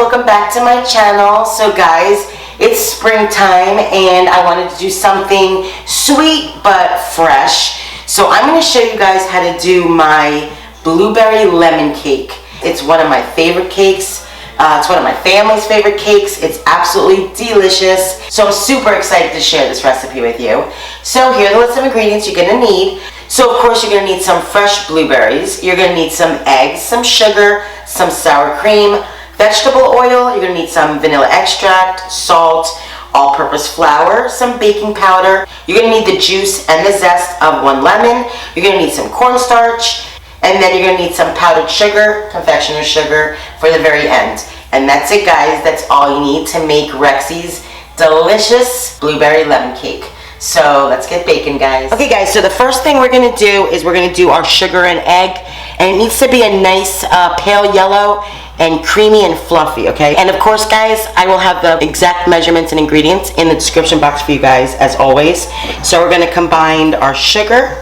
welcome back to my channel. So guys, it's springtime and I wanted to do something sweet but fresh. So I'm going to show you guys how to do my blueberry lemon cake. It's one of my favorite cakes. It's one of my family's favorite cakes. It's absolutely delicious. So I'm super excited to share this recipe with you. So here are the list of ingredients you're going to need. So of course you're going to need some fresh blueberries. You're going to need some eggs, some sugar, some sour cream, vegetable oil. You're going to need some vanilla extract, salt, all-purpose flour, some baking powder. You're going to need the juice and the zest of 1 lemon. You're going to need some cornstarch. And then you're going to need some powdered sugar, confectioner's sugar, for the very end. And that's it, guys. That's all you need to make Rexy's delicious blueberry lemon cake. So let's get baking, guys. Okay, guys, so the first thing we're going to do is we're going to do our sugar and egg. And it needs to be a nice pale yellow and creamy and fluffy, okay? And of course, guys, I will have the exact measurements and ingredients in the description box for you guys, as always. So we're going to combine our sugar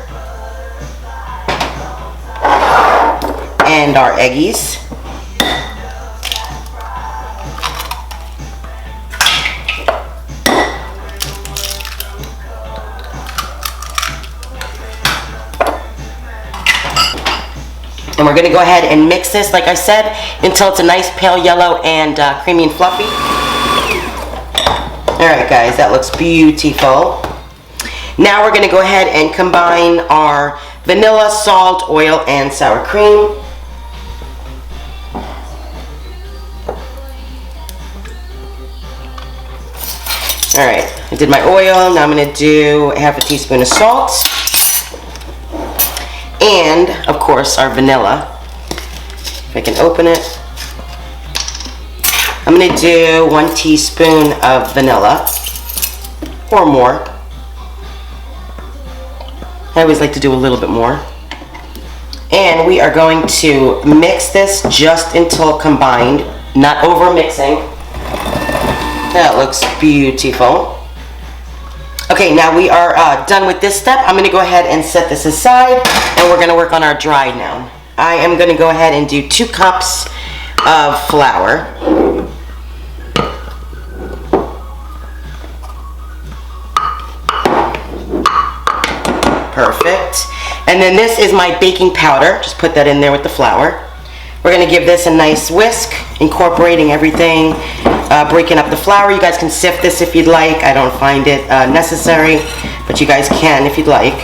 and our eggies. And we're going to go ahead and mix this, like I said, until it's a nice pale yellow and creamy and fluffy. Alright guys, that looks beautiful. Now we're going to go ahead and combine our vanilla, salt, oil, and sour cream. Alright, I did my oil. Now I'm going to do half a teaspoon of salt. And, of course, our vanilla. If I can open it. I'm going to do 1 teaspoon of vanilla. Or more. I always like to do a little bit more. And we are going to mix this just until combined. Not over mixing. That looks beautiful. Okay, now we are done with this step. I'm going to go ahead and set this aside, and we're going to work on our dry now. I am going to go ahead and do 2 cups of flour. Perfect. And then this is my baking powder. Just put that in there with the flour. We're going to give this a nice whisk, incorporating everything, breaking up the flour. You guys can sift this if you'd like. I don't find it necessary, but you guys can if you'd like.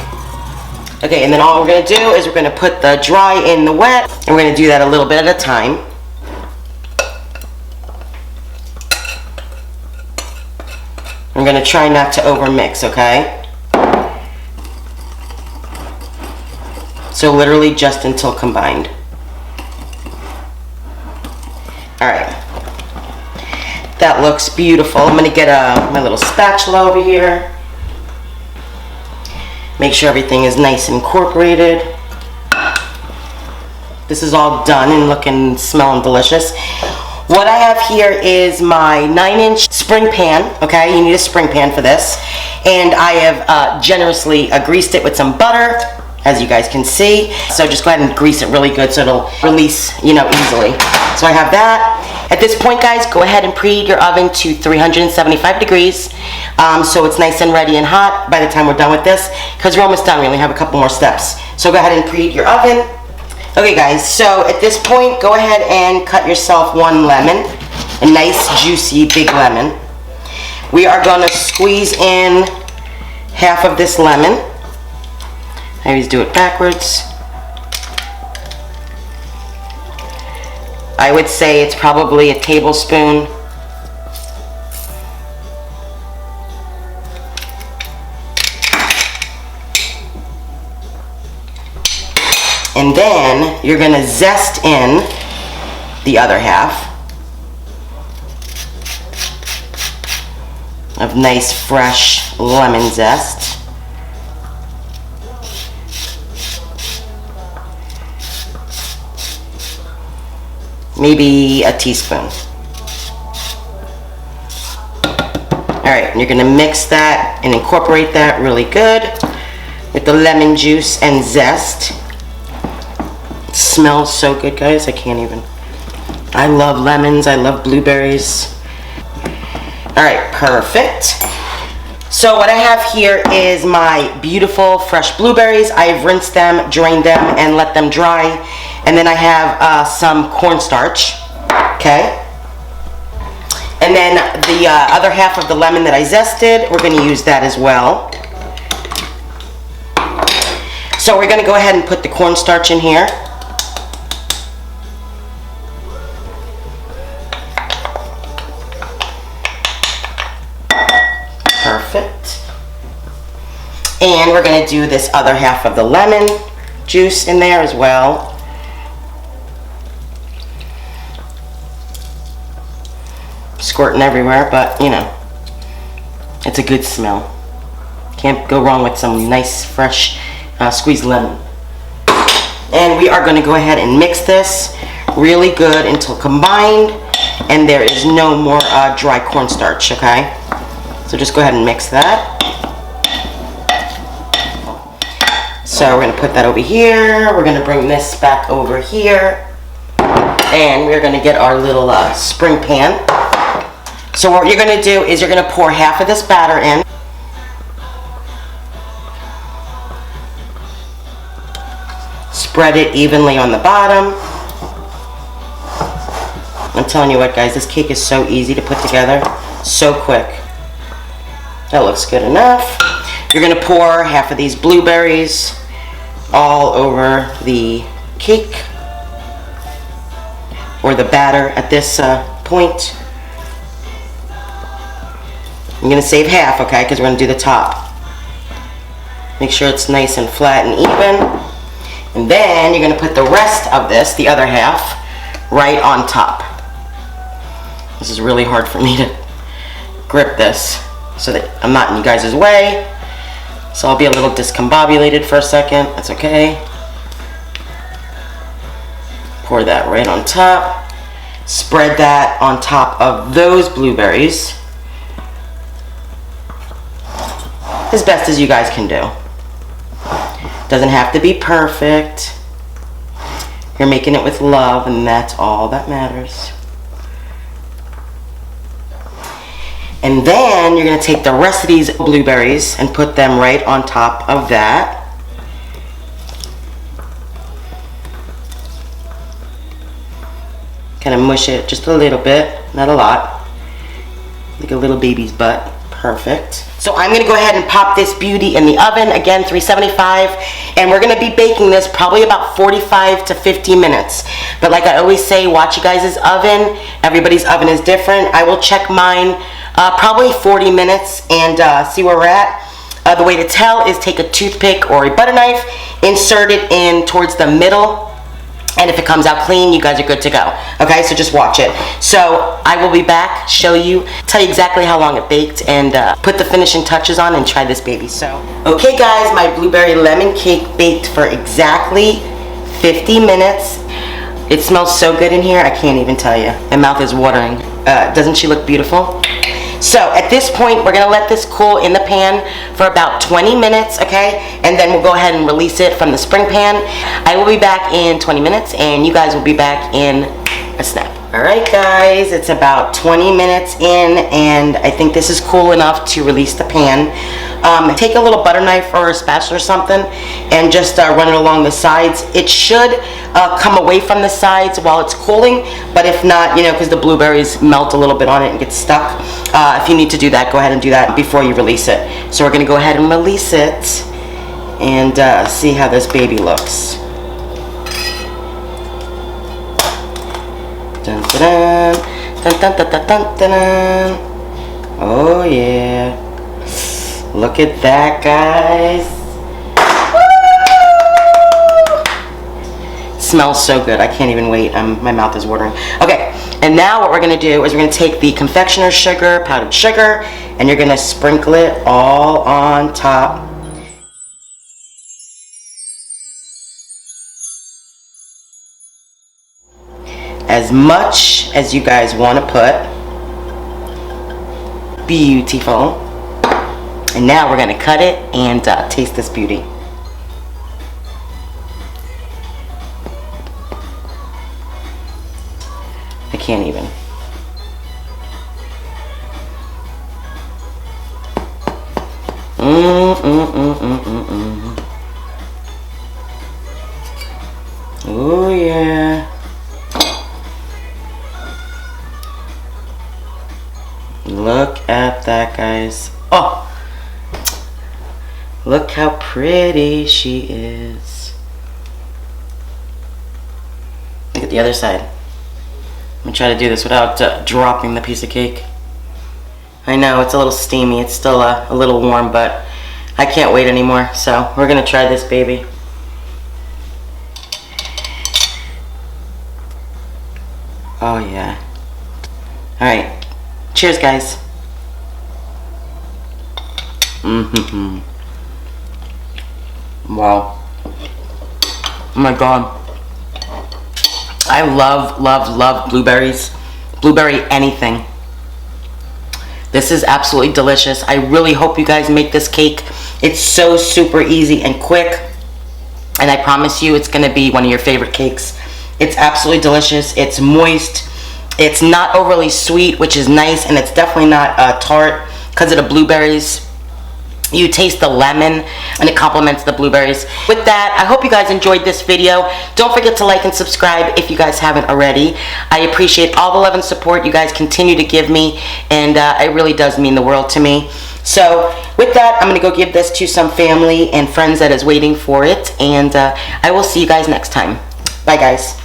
Okay, and then all we're going to do is we're going to put the dry in the wet, and we're going to do that a little bit at a time. I'm going to try not to overmix, okay? So literally just until combined. Alright, that looks beautiful. I'm going to get my little spatula over here. Make sure everything is nice and incorporated. This is all done and looking, smelling delicious. What I have here is my 9-inch spring pan. Okay, you need a spring pan for this. And I have generously greased it with some butter, as you guys can see. So just go ahead and grease it really good so it'll release, easily. So I have that. At this point, guys, go ahead and preheat your oven to 375 degrees. So it's nice and ready and hot by the time we're done with this, because we're almost done. We only have a couple more steps. So go ahead and preheat your oven. Okay, guys, so at this point, go ahead and cut yourself 1 lemon. A nice, juicy, big lemon. We are going to squeeze in half of this lemon. I always do it backwards. I would say it's probably a tablespoon. And then you're going to zest in the other half of nice fresh lemon zest. Maybe a teaspoon. Alright, and you're going to mix that and incorporate that really good with the lemon juice and zest. It smells so good, guys. I can't even. I love lemons, I love blueberries. All right, perfect. So what I have here is my beautiful fresh blueberries. I've rinsed them, drained them, and let them dry. And then I have some cornstarch, okay? And then the other half of the lemon that I zested, we're gonna use that as well. So we're gonna go ahead and put the cornstarch in here. Perfect. And we're going to do this other half of the lemon juice in there as well. Squirting everywhere, but you know, it's a good smell. Can't go wrong with some nice fresh squeezed lemon. And we are going to go ahead and mix this really good until combined and there is no more dry cornstarch, okay? So just go ahead and mix that. So we're going to put that over here. We're going to bring this back over here. And we're going to get our little spring pan. So what you're going to do is you're going to pour half of this batter in. Spread it evenly on the bottom. I'm telling you what, guys, this cake is so easy to put together. So quick. That looks good enough. You're going to pour half of these blueberries all over the cake or the batter at this point. I'm going to save half, okay, because we're going to do the top. Make sure it's nice and flat and even. And then you're going to put the rest of this, the other half, right on top. This is really hard for me to grip this so that I'm not in you guys' way. So I'll be a little discombobulated for a second. That's okay. Pour that right on top. Spread that on top of those blueberries. As best as you guys can do. Doesn't have to be perfect. You're making it with love, and that's all that matters. And then you're going to take the rest of these blueberries and put them right on top of that. Kind of mush it just a little bit, not a lot. Like a little baby's butt. Perfect. So I'm going to go ahead and pop this beauty in the oven, again 375, and we're going to be baking this probably about 45 to 50 minutes. But like I always say, watch you guys' oven. Everybody's oven is different. I will check mine probably 40 minutes and see where we're at. The way to tell is take a toothpick or a butter knife, insert it in towards the middle, and if it comes out clean, you guys are good to go. Okay, so just watch it. So I will be back, show you, tell you exactly how long it baked, and put the finishing touches on and try this baby. So, okay guys, my blueberry lemon cake baked for exactly 50 minutes. It smells so good in here, I can't even tell you. My mouth is watering. Doesn't she look beautiful? So at this point, we're gonna let this cool in the pan for about 20 minutes, okay? And then we'll go ahead and release it from the spring pan. I will be back in 20 minutes and you guys will be back in a snap. All right guys, it's about 20 minutes in and I think this is cool enough to release the pan. Take a little butter knife or a spatula or something and just run it along the sides. It should come away from the sides while it's cooling, but if not, you know, because the blueberries melt a little bit on it and get stuck. If you need to do that, go ahead and do that before you release it. So we're gonna go ahead and release it and see how this baby looks. Dun, dun, dun, dun, dun, dun, dun, dun. Oh yeah. Look at that, guys. Woo! Smells so good. I can't even wait. My mouth is watering. Okay, and now what we're gonna do is we're gonna take the confectioner's sugar, powdered sugar, and you're gonna sprinkle it all on top. As much as you guys want to put. Beautiful. And now we're going to cut it and taste this beauty. I can't even. Oh yeah. Look at that, guys. Oh! Look how pretty she is. Look at the other side. I'm gonna try to do this without dropping the piece of cake. I know, it's a little steamy. It's still a little warm, but I can't wait anymore. So we're gonna try this baby. Oh yeah. Alright. Cheers, guys. Wow. Oh my god. I love blueberries. Blueberry anything. This is absolutely delicious. I really hope you guys make this cake. It's so super easy and quick. And I promise you it's going to be one of your favorite cakes. It's absolutely delicious. It's moist. It's not overly sweet, which is nice. And it's definitely not tart because of the blueberries. You taste the lemon and it complements the blueberries. With that, I hope you guys enjoyed this video. Don't forget to like and subscribe if you guys haven't already. I appreciate all the love and support you guys continue to give me, and it really does mean the world to me. So with that, I'm going to go give this to some family and friends that is waiting for it, and I will see you guys next time. Bye, guys.